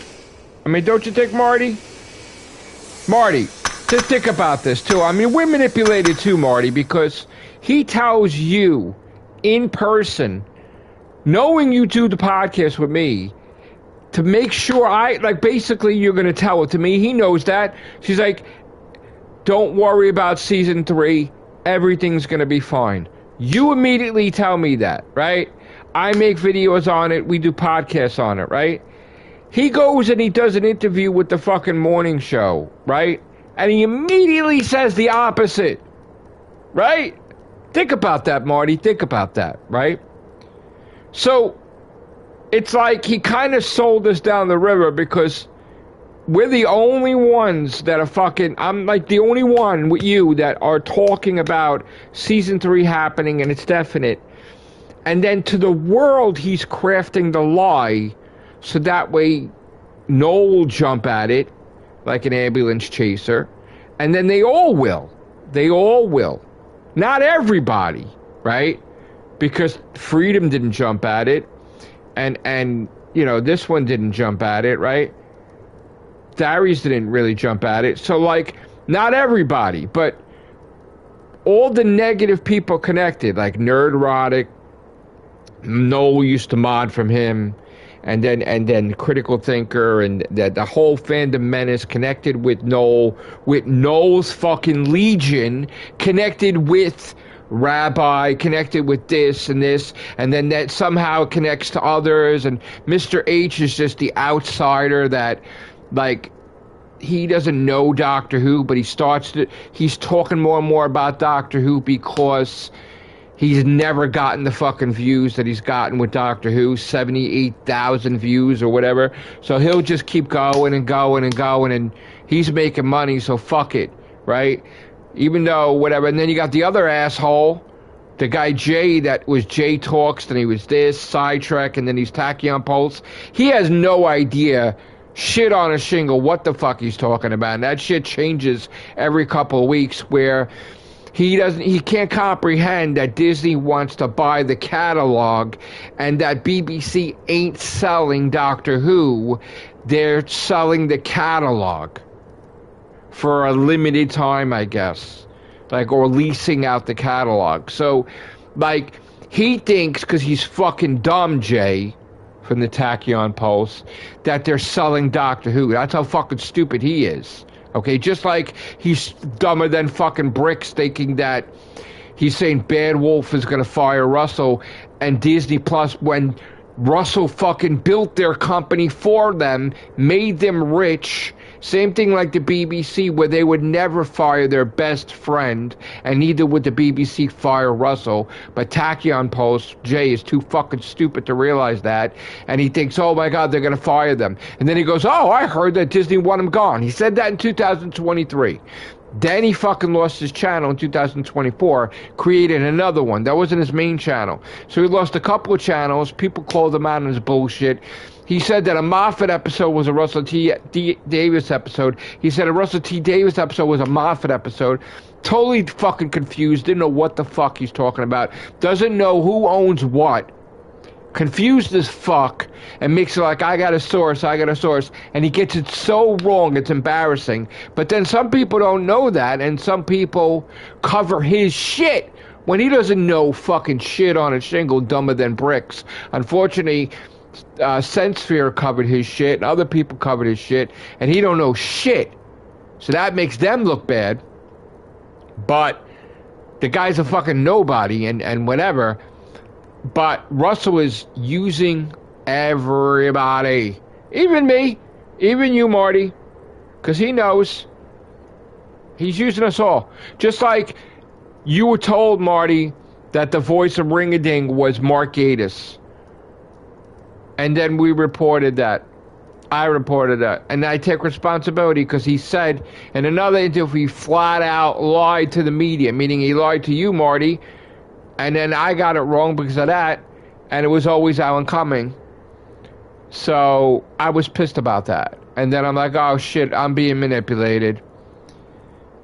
I mean, don't you think, Marty? Marty, just think about this, too. I mean, we're manipulated, too, Marty, because he tells you in person, knowing you do the podcast with me, to make sure basically you're going to tell it to me. He knows that. She's like, don't worry about season 3. Everything's going to be fine. You immediately tell me that, right? I make videos on it. We do podcasts on it, right? He goes and he does an interview with the fucking morning show, right? And he immediately says the opposite, right? Think about that, Marty. Think about that, right? So, it's like he kind of sold us down the river because we're the only ones that are fucking... I'm like the only one with you that are talking about season 3 happening and it's definite. And then to the world, he's crafting the lie so that way Noel will jump at it like an ambulance chaser. And then they all will. They all will. Not everybody, right? Because Freedom didn't jump at it. And you know, this one didn't jump at it, right? Darius didn't really jump at it. So, like, not everybody, but all the negative people connected, like Nerdrotic, Noel used to mod from him, and then Critical Thinker, and the whole fandom menace connected with Noel, with Noel's fucking Legion, connected with Rabbi, connected with this, and then that somehow connects to others, and Mr. H is just the outsider that, like, he doesn't know Doctor Who, but he's talking more and more about Doctor Who because he's never gotten the fucking views that he's gotten with Doctor Who, 78,000 views or whatever. So he'll just keep going and going and going, and he's making money, so fuck it, right? Even though, whatever. And then you got the other asshole, the guy Jay, that was Jay Talks, then he was this, Sidetrack, and then he's Tachyon Pulse. He has no idea, shit on a shingle, what the fuck he's talking about. And that shit changes every couple of weeks, where he can't comprehend that Disney wants to buy the catalog and that BBC ain't selling Doctor Who. They're selling the catalog for a limited time, I guess. Like, or leasing out the catalog. So, like, he thinks, because he's fucking dumb, Jay, from the Tachyon Pulse, that they're selling Doctor Who. That's how fucking stupid he is. Okay, just like he's dumber than fucking bricks, thinking that he's saying Bad Wolf is going to fire Russell, and Disney Plus, when Russell fucking built their company for them, made them rich. Same thing like the BBC, where they would never fire their best friend, and neither would the BBC fire Russell. But Tachyon Pulse, Jay, is too fucking stupid to realize that, and he thinks, oh my God, they're going to fire them. And then he goes, oh, I heard that Disney want him gone. He said that in 2023. Then he fucking lost his channel in 2024, created another one. That wasn't his main channel. So he lost a couple of channels. People called him out on his bullshit. He said that a Moffat episode was a Russell T. Davis episode. He said a Russell T. Davis episode was a Moffat episode. Totally fucking confused. Didn't know what the fuck he's talking about. Doesn't know who owns what. Confused as fuck, and makes it like, I got a source, and he gets it so wrong, it's embarrassing. But then some people don't know that, and some people cover his shit when he doesn't know fucking shit on a shingle dumber than bricks. Unfortunately, SenSphere covered his shit, and other people covered his shit, and he don't know shit. So that makes them look bad. But the guy's a fucking nobody and whatever. But Russell is using everybody. Even me. Even you, Marty. Because he knows. He's using us all. Just like you were told, Marty, that the voice of Ring-a-Ding was Mark Gatiss. And then we reported that. I reported that. And I take responsibility because he said in another interview he flat out lied to the media, meaning he lied to you, Marty. And then I got it wrong because of that. And it was always Alan Cumming. So I was pissed about that. And then I'm like, oh shit, I'm being manipulated.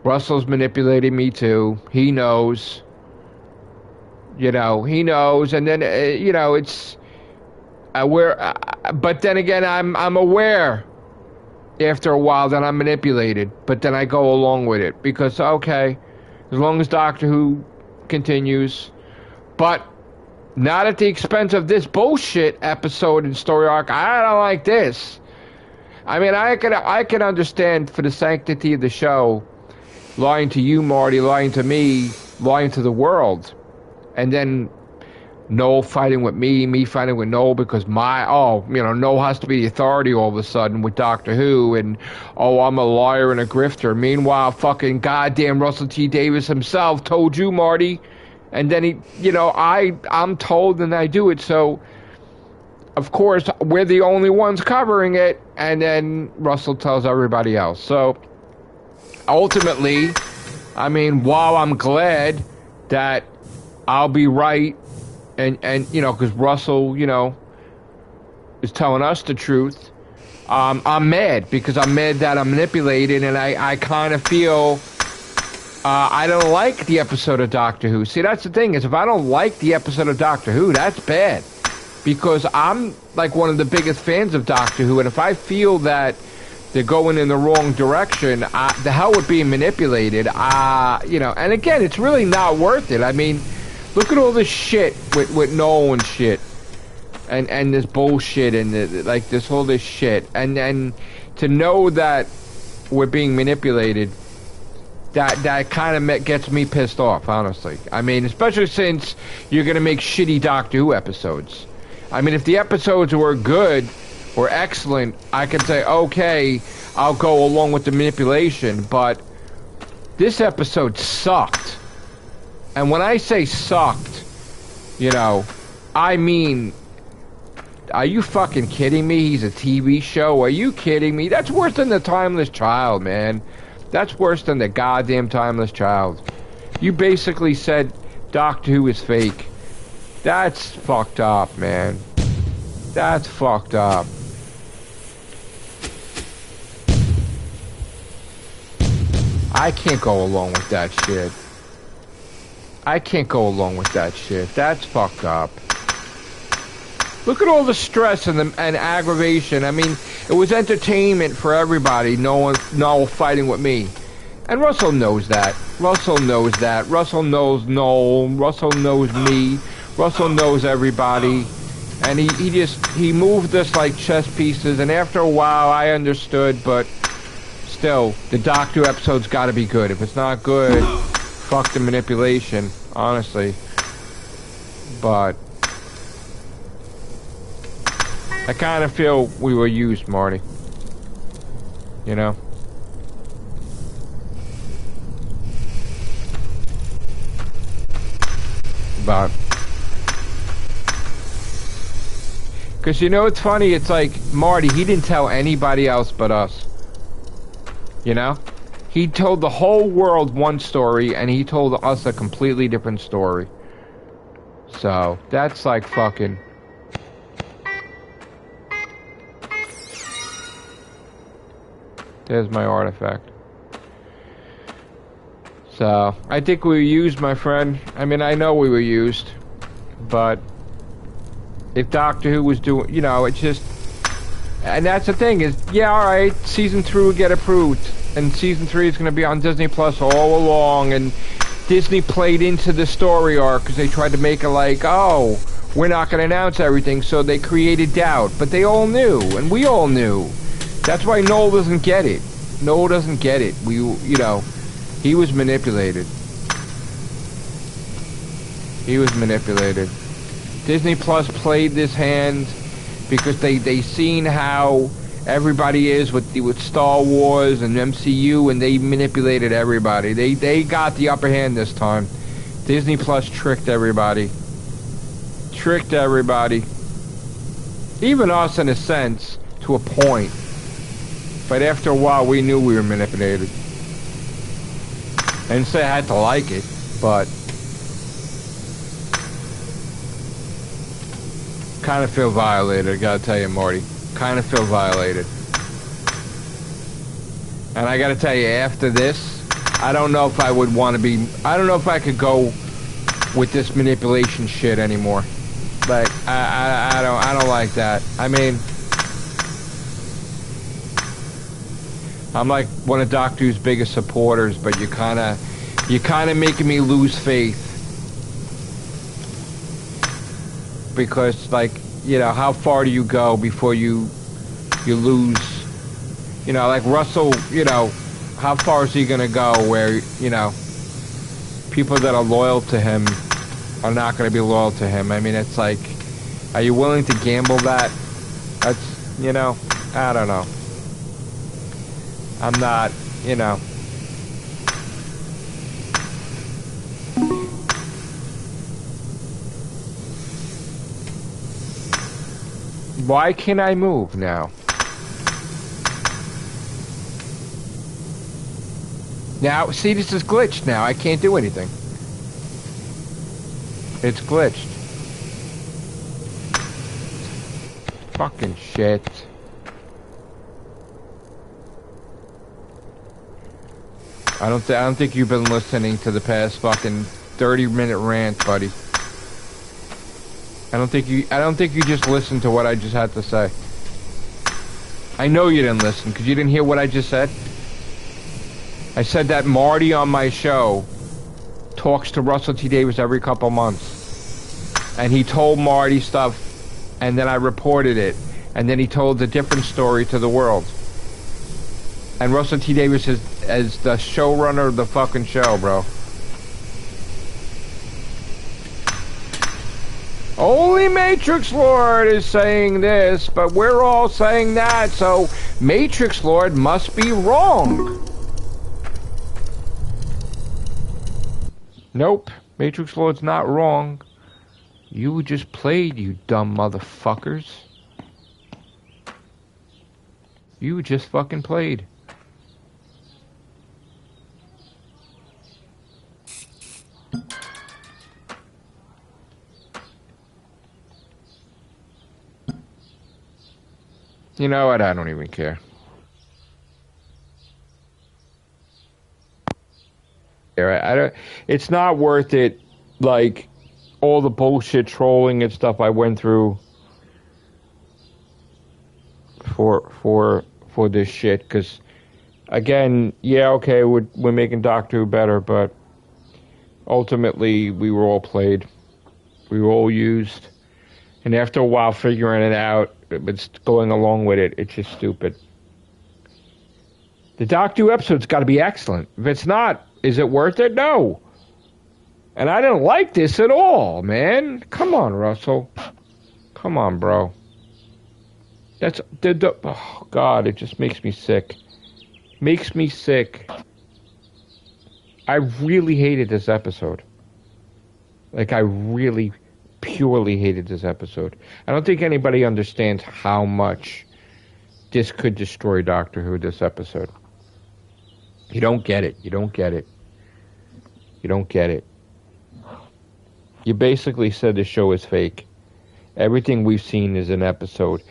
Russell's manipulating me too. He knows. You know, he knows. And then, you know, it's... but then again, I'm aware after a while that I'm manipulated. But then I go along with it. Because, okay, as long as Doctor Who continues. But not at the expense of this bullshit episode and story arc. I don't like this. I mean, I can understand for the sanctity of the show, lying to you, Marty, lying to me, lying to the world. And then Noel fighting with me fighting with Noel because Noel has to be the authority all of a sudden with Doctor Who, and I'm a liar and a grifter. Meanwhile, fucking goddamn Russell T Davies himself told you, Marty, and then he, you know, I'm told and I do it, so of course we're the only ones covering it, and then Russell tells everybody else. So ultimately, I mean, while I'm glad that I'll be right, and you know, because Russell, you know, is telling us the truth, I'm mad because I'm mad that I'm manipulated, and I kind of feel I don't like the episode of Doctor Who. See, that's the thing, is if I don't like the episode of Doctor Who, that's bad, because I'm like one of the biggest fans of Doctor Who, and if I feel that they're going in the wrong direction, the hell with being manipulated, you know, and again, it's really not worth it. I mean, look at all this shit with Noel and shit, and this bullshit, and like all this shit, and to know that we're being manipulated, that kind of gets me pissed off, honestly. I mean, especially since you're gonna make shitty Doctor Who episodes. I mean, if the episodes were good or excellent, I could say, okay, I'll go along with the manipulation, but this episode sucked. And when I say sucked, you know, I mean, are you fucking kidding me? He's a TV show? Are you kidding me? That's worse than The Timeless Child, man. That's worse than the goddamn Timeless Child. You basically said Doctor Who is fake. That's fucked up, man. That's fucked up. I can't go along with that shit. I can't go along with that shit. That's fucked up. Look at all the stress and aggravation. I mean, it was entertainment for everybody. Noel fighting with me. And Russell knows that. Russell knows that. Russell knows Noel. Russell knows me. Russell knows everybody. And he moved us like chess pieces. And after a while, I understood, but still, the Doctor Who episode's got to be good. If it's not good, fuck the manipulation, honestly. But I kind of feel we were used, Marty. You know? But because you know it's funny, it's like, Marty, he didn't tell anybody else but us. You know? He told the whole world one story, and he told us a completely different story. So, that's like fucking... There's my artifact. So, I think we were used, my friend. I mean, I know we were used. But if Doctor Who was doing... You know, it's just... And that's the thing is, yeah, alright, Season 3 will get approved. And Season 3 is going to be on Disney Plus all along. And Disney played into the story arc because they tried to make it like, oh, we're not going to announce everything, so they created doubt. But they all knew, and we all knew. That's why Noel doesn't get it. Noel doesn't get it. He was manipulated. He was manipulated. Disney Plus played this hand because they seen how everybody is with Star Wars and MCU, and they manipulated everybody. They got the upper hand this time. Disney Plus tricked everybody. Tricked everybody. Even us, in a sense, to a point. But after a while, we knew we were manipulated. I didn't say I had to like it, but kind of feel violated, I gotta tell you, Marty. Kind of feel violated. And I gotta tell you, after this, I don't know if I would want to be... I don't know if I could go with this manipulation shit anymore. Like, I don't like that. I mean, I'm like one of Doctor Who's biggest supporters, but you're kind of making me lose faith. Because, like, how far do you go before you lose? Like Russell, how far is he gonna go where, people that are loyal to him are not gonna be loyal to him? I mean, it's like, are you willing to gamble that? That's, I don't know. I'm not, Why can't I move now? Now, see, this is glitched now. I can't do anything. It's glitched. Fucking shit. I don't think you've been listening to the past fucking 30-minute rant, buddy. I don't think you just listened to what I just had to say. I know you didn't listen because you didn't hear what I just said. I said that Marty on my show talks to Russell T. Davies every couple months. And he told Marty stuff, and then I reported it. And then he told a different story to the world. And Russell T. Davies is the showrunner of the fucking show, bro. Only Matrixlord is saying this, but we're all saying that, so Matrixlord must be wrong. Nope, Matrixlord's not wrong. You just played, you dumb motherfuckers. You just fucking played. You know what? I don't even care. I don't. It's not worth it. Like all the bullshit trolling and stuff I went through for this shit. Because again, yeah, okay, we're making Doctor Who better, but ultimately we were all played. We were all used, and after a while, figuring it out. But going along with it, it's just stupid. The Doctor Who episode's got to be excellent. If it's not, is it worth it? No. And I didn't like this at all, man. Come on, Russell. Come on, bro. Oh, God, it just makes me sick. Makes me sick. I really hated this episode. Like, I really... purely hated this episode. I don't think anybody understands how much this could destroy Doctor Who, this episode. You don't get it. You don't get it. You don't get it. You basically said the show is fake. Everything we've seen is an episode.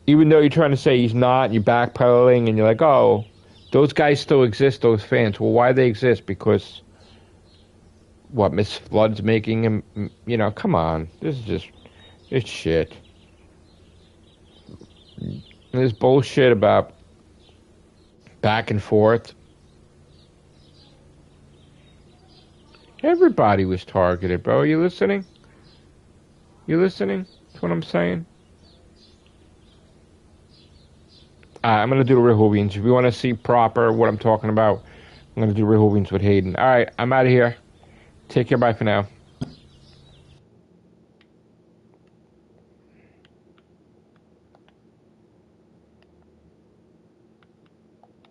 Even though you're trying to say he's not, and you're backpedaling, and you're like, oh, those guys still exist, those fans. Well, why they exist? Because... what, Miss Flood's making him, come on. This is just, it's shit. There's bullshit about back and forth. Everybody was targeted, bro. Are you listening? You listening to what I'm saying? I'm going to do the Rehovians. If you want to see proper what I'm talking about, I'm going to do Rehovians with Hayden. All right, I'm out of here. Take care. Bye for now.